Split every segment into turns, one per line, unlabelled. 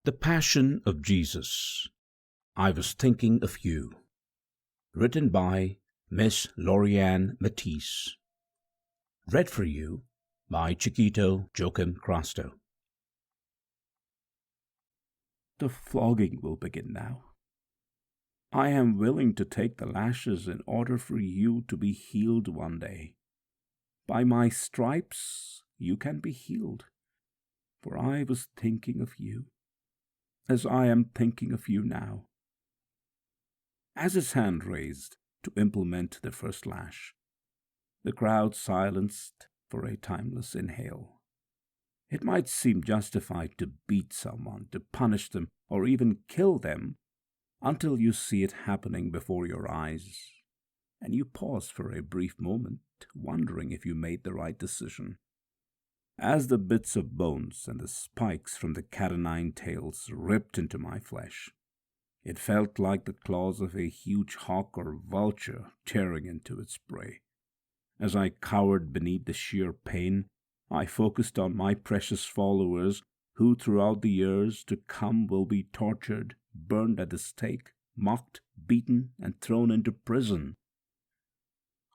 The Passion of Jesus. I Was Thinking of You. Written by Miss Lauri Matisse. Read for you by Chiquito Joachim Crasto.
The flogging will begin now. I am willing to take the lashes in order for you to be healed one day. By my stripes you can be healed, for I was thinking of you, as I am thinking of you now. As his hand raised to implement the first lash, the crowd silenced for a timeless inhale. It might seem justified to beat someone, to punish them, or even kill them, until you see it happening before your eyes, and you pause for a brief moment, wondering if you made the right decision. As the bits of bones and the spikes from the cat o' nine tails ripped into my flesh, it felt like the claws of a huge hawk or vulture tearing into its prey. As I cowered beneath the sheer pain, I focused on my precious followers who throughout the years to come will be tortured, burned at the stake, mocked, beaten, and thrown into prison.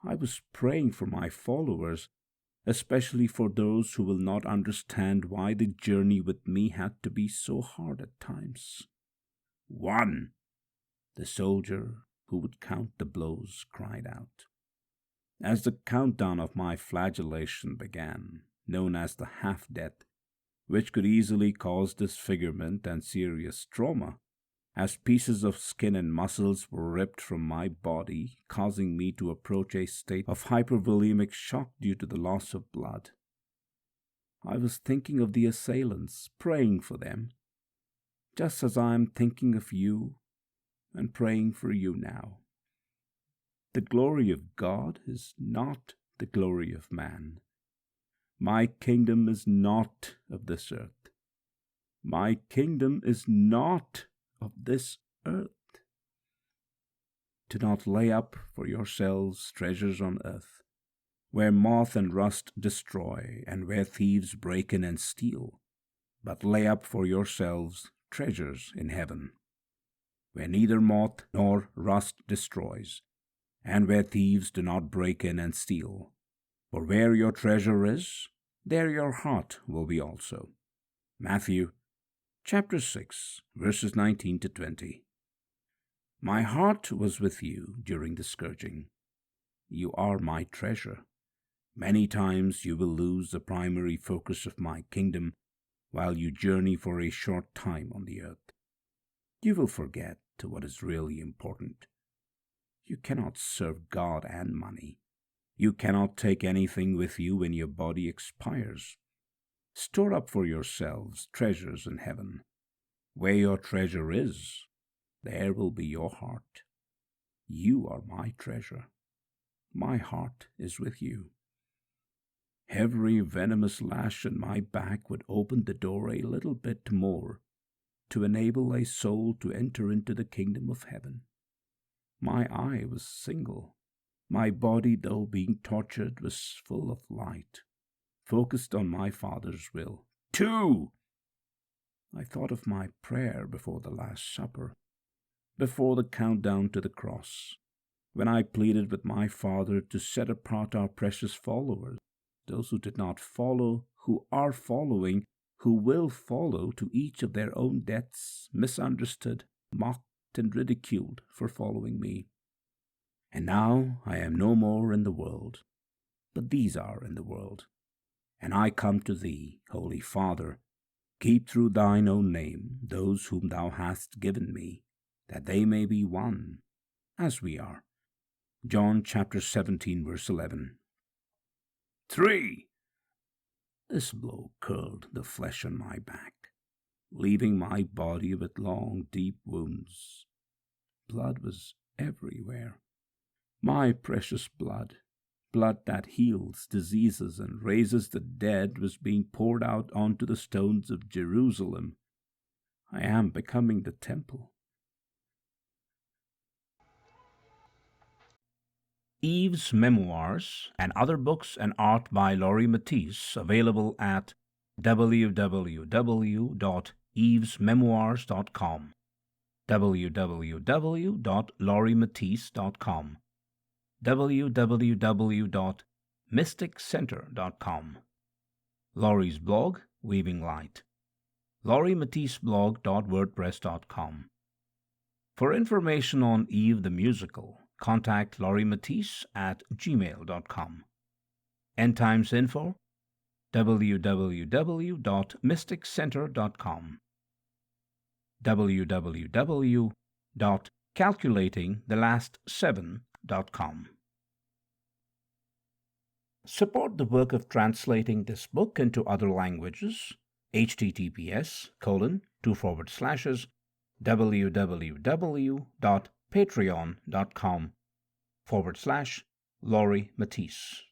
I was praying for my followers, especially for those who will not understand why the journey with me had to be so hard at times. 1. The soldier who would count the blows cried out. As the countdown of my flagellation began, known as the half-death, which could easily cause disfigurement and serious trauma, as pieces of skin and muscles were ripped from my body, causing me to approach a state of hypervolemic shock due to the loss of blood. I was thinking of the assailants, praying for them, just as I am thinking of you and praying for you now. The glory of God is not the glory of man. My kingdom is not of this earth. My kingdom is not of this earth. Do not lay up for yourselves treasures on earth, where moth and rust destroy, and where thieves break in and steal, but lay up for yourselves treasures in heaven, where neither moth nor rust destroys, and where thieves do not break in and steal. For where your treasure is, there your heart will be also. Matthew chapter 6, verses 19 to 20. My heart was with you during the scourging. You are my treasure. Many times you will lose the primary focus of my kingdom while you journey for a short time on the earth. You will forget what is really important. You cannot serve God and money. You cannot take anything with you when your body expires. Store up for yourselves treasures in heaven. Where your treasure is, there will be your heart. You are my treasure. My heart is with you. Every venomous lash in my back would open the door a little bit more to enable a soul to enter into the kingdom of heaven. My eye was single. My body, though being tortured, was full of light, focused on my Father's will. 2. I thought of my prayer before the Last Supper, before the countdown to the cross, when I pleaded with my Father to set apart our precious followers, those who did not follow, who are following, who will follow to each of their own deaths, misunderstood, mocked, and ridiculed for following me. And now I am no more in the world, but these are in the world. And I come to thee, Holy Father. Keep through thine own name those whom thou hast given me, that they may be one, as we are. John chapter 17, verse 11. 3. This blow curled the flesh on my back, leaving my body with long, deep wounds. Blood was everywhere. My precious blood, blood that heals diseases and raises the dead, was being poured out onto the stones of Jerusalem. I am becoming the temple.
Eve's Memoirs and Other Books and Art by Lauri Matisse, available at www.eve-matisse.com. www.evesmemoirs.com, www.laurimatisse.com, www.mysticcenter.com, Lauri's blog, Weaving Light, laurimatisse.blog.wordpress.com. For information on Eve the Musical, contact Lauri Matisse at gmail.com. End Times Info, www.mysticcenter.com, www.calculatingthelast7.com. Support the work of translating this book into other languages. https://www.patreon.com/Lauri Matisse.